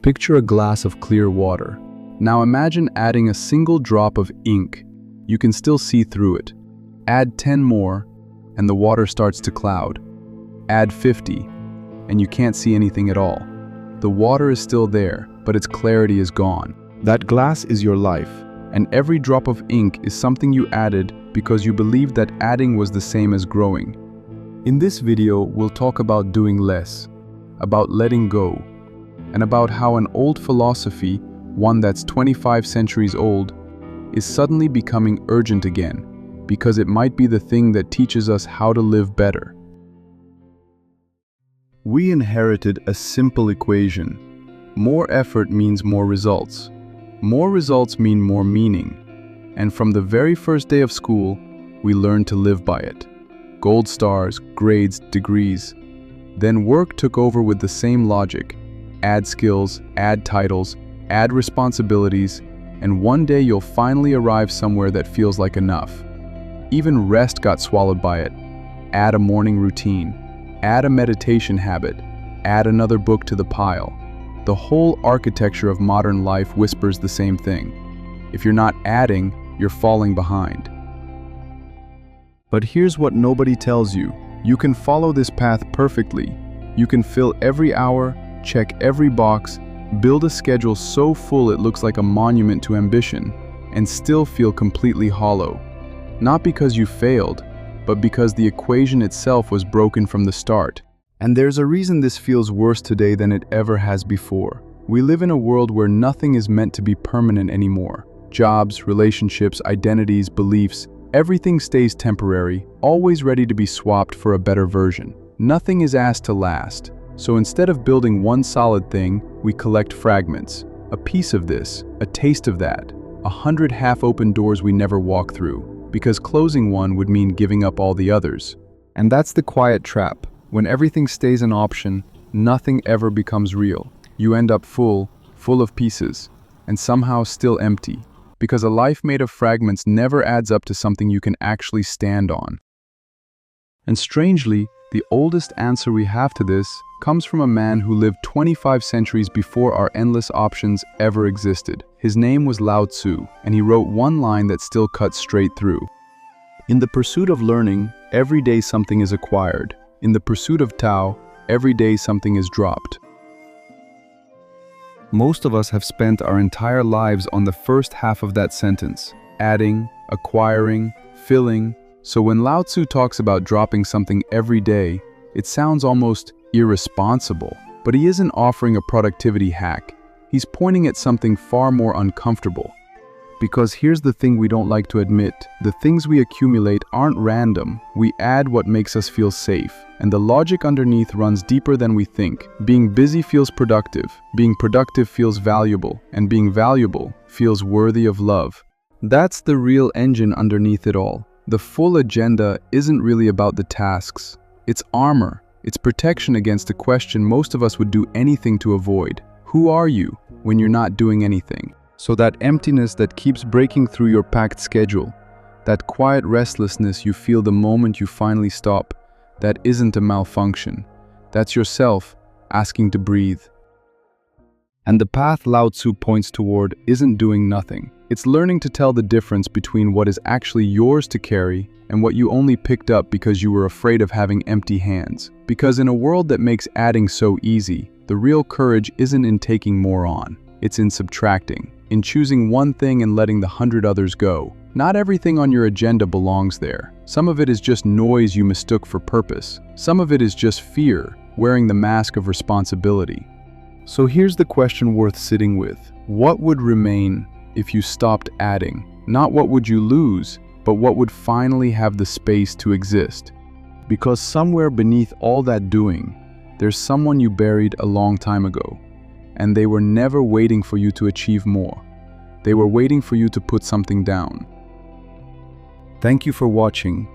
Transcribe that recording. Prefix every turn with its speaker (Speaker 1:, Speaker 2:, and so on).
Speaker 1: Picture a glass of clear water. Now imagine adding a single drop of ink. You can still see through it. Add 10 more, and the water starts to cloud. Add 50, and you can't see anything at all. The water is still there, but its clarity is gone. That glass is your life, and every drop of ink is something you added because you believed that adding was the same as growing. In this video, we'll talk about doing less, about letting go, and about how an old philosophy, one that's 25 centuries old, is suddenly becoming urgent again, because it might be the thing that teaches us how to live better. We inherited a simple equation. More effort means more results. More results mean more meaning. And from the very first day of school, we learned to live by it. Gold stars, grades, degrees. Then work took over with the same logic. Add skills, add titles, add responsibilities, and one day you'll finally arrive somewhere that feels like enough. Even rest got swallowed by it. Add a morning routine, add a meditation habit, add another book to the pile. The whole architecture of modern life whispers the same thing. If you're not adding, you're falling behind. But here's what nobody tells you. You can follow this path perfectly. You can fill every hour, check every box, build a schedule so full it looks like a monument to ambition, and still feel completely hollow. Not because you failed, but because the equation itself was broken from the start. And there's a reason this feels worse today than it ever has before. We live in a world where nothing is meant to be permanent anymore. Jobs, relationships, identities, beliefs, everything stays temporary, always ready to be swapped for a better version. Nothing is asked to last. So instead of building one solid thing, we collect fragments. A piece of this, a taste of that, 100 half-open doors we never walk through, because closing one would mean giving up all the others. And that's the quiet trap. When everything stays an option, nothing ever becomes real. You end up full of pieces, and somehow still empty. Because a life made of fragments never adds up to something you can actually stand on. And strangely, the oldest answer we have to this comes from a man who lived 25 centuries before our endless options ever existed. His name was Lao Tzu, and he wrote one line that still cuts straight through. In the pursuit of learning, every day something is acquired. In the pursuit of Tao, every day something is dropped. Most of us have spent our entire lives on the first half of that sentence, adding, acquiring, filling. So when Lao Tzu talks about dropping something every day, it sounds almost irresponsible. But he isn't offering a productivity hack. He's pointing at something far more uncomfortable. Because here's the thing we don't like to admit. The things we accumulate aren't random. We add what makes us feel safe. And the logic underneath runs deeper than we think. Being busy feels productive. Being productive feels valuable. And being valuable feels worthy of love. That's the real engine underneath it all. The full agenda isn't really about the tasks. It's armor. It's protection against a question most of us would do anything to avoid. Who are you when you're not doing anything? So that emptiness that keeps breaking through your packed schedule, that quiet restlessness you feel the moment you finally stop, that isn't a malfunction. That's yourself asking to breathe. And the path Lao Tzu points toward isn't doing nothing. It's learning to tell the difference between what is actually yours to carry and what you only picked up because you were afraid of having empty hands. Because in a world that makes adding so easy, the real courage isn't in taking more on. It's in subtracting, in choosing one thing and letting the 100 others go. Not everything on your agenda belongs there. Some of it is just noise you mistook for purpose. Some of it is just fear, wearing the mask of responsibility. So here's the question worth sitting with. What would remain if you stopped adding? Not what would you lose, but what would finally have the space to exist? Because somewhere beneath all that doing, there's someone you buried a long time ago. And they were never waiting for you to achieve more. They were waiting for you to put something down. Thank you for watching.